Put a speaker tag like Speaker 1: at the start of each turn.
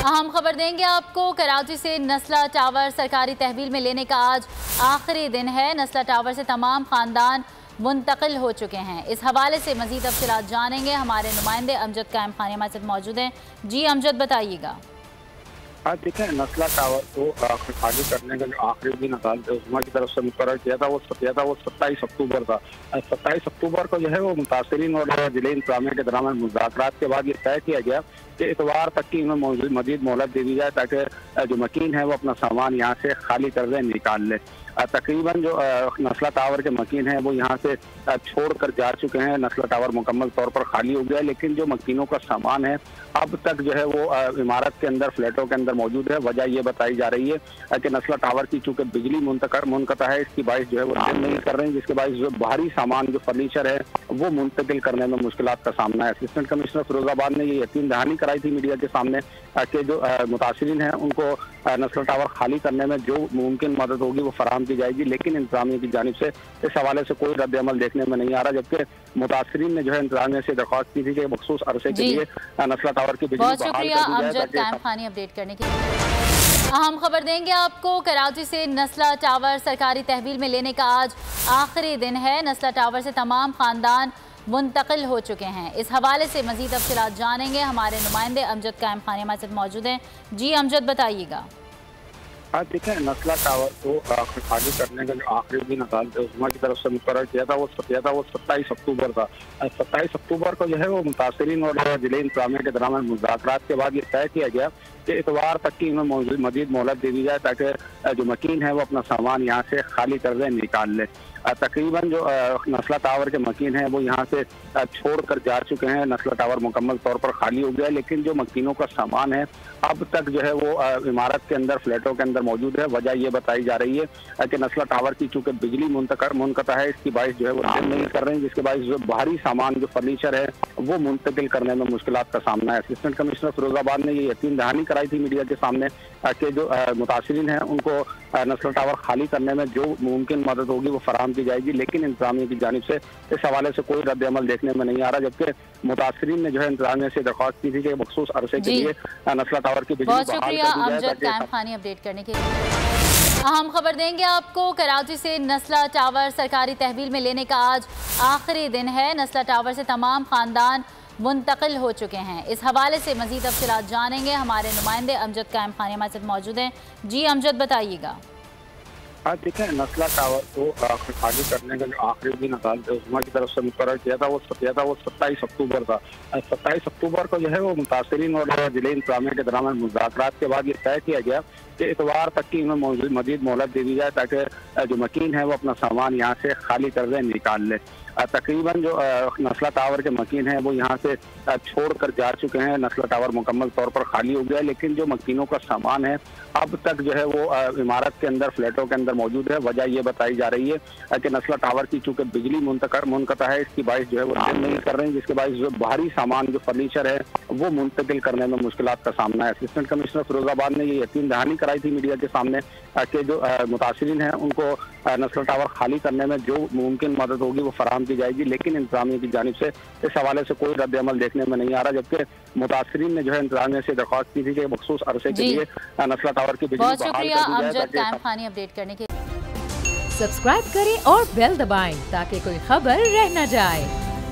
Speaker 1: अहम खबर देंगे आपको। कराची से नस्ला टावर सरकारी तहवील में लेने का आज आखिरी दिन है। नस्ला टावर से तमाम खानदान मुंतकिल हो चुके हैं। इस हवाले से मजीद तफसीलात जानेंगे। हमारे नुमाइंदे अमजद कायम खानी हमारे साथ मौजूद हैं। जी अमजद, बताइएगा।
Speaker 2: हाँ देखिए, नस्ला टावर को खाली करने का जो आखिरी दिन अदालत उस्मा की तरफ से मुकर्रर किया था वो 27 अक्टूबर था। 27 अक्टूबर को जो है वो मुतासरीन और जिले इंतजामिया के दरमियान मुज़ाकरात के बाद ये तय किया गया कि इतवार तक की इन्हें मजीद मोहलत दे दी जाए ताकि जो मकीन है वो अपना सामान यहाँ से खाली कर दे, निकाल ले। तकरीबन जो नस्ला टावर के मकीन हैं वो यहाँ से छोड़ कर जा चुके हैं। नस्ला टावर मुकम्मल तौर पर खाली हो गया है, लेकिन जो मकीनों का सामान है अब तक जो है वो इमारत के अंदर, फ्लैटों के अंदर मौजूद है। वजह ये बताई जा रही है कि नस्ला टावर की चूंकि बिजली मुनक़ता है, इसकी बाइस जो है वो नहीं कर रहे हैं, जिसके बाइस जो भारी सामान, जो फर्नीचर है वो मुंतकिल करने में मुश्किलात का सामना है। असिस्टेंट कमिश्नर फिरोजाबाद ने ये यकीन दहानी कराई थी मीडिया के सामने कि जो मुतासिरीन हैं उनको नस्ला टावर खाली करने में जो मुमकिन मदद होगी वो फराहम की जाएगी, लेकिन इंतजामिया की जानिब से इस हवाले से कोई रद्द अमल देखने में नहीं आ रहा। जबकि मुतासिरीन ने जो है इंतजामिया से दरख्वास्त की थी कि मखसूस अरसे के लिए नस्ला टावर की बिजली
Speaker 1: बहुत शुक्रिया अमजद कायम खानी अपडेट करने के लिए। अहम खबर देंगे आपको। कराची से नस्ला टावर सरकारी तहवील में लेने का आज आखिरी दिन है। नस्ला टावर से तमाम खानदान मुंतकिल हो चुके हैं। इस हवाले से मजीद तफसीलात जानेंगे। हमारे नुमाइंदे अमजद कायम खानी हमारे साथ मौजूद हैं। जी अमजद, बताइएगा।
Speaker 2: हाँ देखिए, नस्ला टावर को खाली करने का जो आखिरी दिन अदालत उस्मा की तरफ से मुकर्रर किया था वो 27 अक्टूबर था। 27 अक्टूबर को जो है वो मुतासरीन और जिले इंतजामिया के दरमियान मुज़ाकरात के बाद ये तय किया गया कि इतवार तक की इन्हें मजीद मोहलत दे दी जाए ताकि जो मकीन है वो अपना सामान यहाँ से खाली कर दे, निकाल ले। तकरीबन जो नस्ला टावर के मकीन हैं वो यहाँ से छोड़ कर जा चुके हैं। नस्ला टावर मुकम्मल तौर पर खाली हो गया है, लेकिन जो मकीनों का सामान है अब तक जो है वो इमारत के अंदर, फ्लैटों के अंदर मौजूद है। वजह ये बताई जा रही है कि नस्ला टावर की चूंकि बिजली मुनक़ता है, इसकी बाइस जो है वो नहीं कर रहे हैं, जिसके बाइस जो भारी सामान, जो फर्नीचर है वो मुंतकिल करने में मुश्किलात का सामना है। असिस्टेंट कमिश्नर फिरोजाबाद ने ये यकीन दहानी कराई थी मीडिया के सामने कि जो मुतासिरीन हैं उनको नस्ला टावर खाली करने में जो मुमकिन मदद होगी वो फराहम की जाएगी, लेकिन इंतजामिया की जानिब से इस हवाले से कोई रद्द अमल देखने में नहीं आ रहा। जबकि मुतासिरीन ने जो है इंतजामिया से दरख्वास्त की थी कि मखसूस अरसे के लिए नस्ला टावर की बिजली
Speaker 1: बहुत शुक्रिया अमजद कायम खानी अपडेट करने के लिए। अहम खबर देंगे आपको। कराची से नस्ला टावर सरकारी तहवील में लेने का आज आखिरी दिन है। नस्ला टावर से तमाम खानदान मुंतकिल हो चुके हैं। इस हवाले से मजीद तफसीलात जानेंगे। हमारे नुमाइंदे अमजद कायम खानी हमारे साथ मौजूद हैं। जी अमजद, बताइएगा।
Speaker 2: हाँ देखिए, नस्ला टावर को खाली करने का जो आखिरी दिन अदालत उस्मा की तरफ से मुकर्रर किया था वो 27 अक्टूबर था। 27 अक्टूबर को जो है वो मुतासरीन और जिले इंतजामिया के दरमियान मुज़ाकरात के बाद ये तय किया गया कि इतवार तक की इन्हें मजीद मोहलत दे दी जाए ताकि जो मकीन है वो अपना सामान यहाँ से खाली कर दे, निकाल ले। तकरीबन जो नस्ला टावर के मकीन हैं वो यहाँ से छोड़ कर जा चुके हैं। नस्ला टावर मुकम्मल तौर पर खाली हो गया है, लेकिन जो मकीनों का सामान है अब तक जो है वो इमारत के अंदर, फ्लैटों के अंदर मौजूद है। वजह ये बताई जा रही है कि नस्ला टावर की चूंकि बिजली मुनक़ता है, इसकी बाइस जो है वो नहीं कर रहे हैं, जिसके बाइस जो भारी सामान, जो फर्नीचर है वो मुंतकिल करने में मुश्किलात का सामना है। असिस्टेंट कमिश्नर फिरोजाबाद ने ये यकीन दहानी कराई थी मीडिया के सामने कि जो मुतासिरीन हैं उनको नस्ला टावर खाली करने में जो मुमकिन मदद होगी वो फराहम की जाएगी, लेकिन इंतजामिया की जानिब से इस हवाले से कोई रद्द अमल देखने में नहीं आ रहा। जबकि मुतासिरीन ने जो है इंतजामिया से दरख्वास्त की थी कि मखसूस अरसे के लिए नस्ला टावर की बिजली
Speaker 1: बहुत शुक्रिया अमजद कायम खानी अपडेट करने के लिए।
Speaker 3: सब्सक्राइब करें और बेल दबाएं ताकि कोई खबर रह न जाए।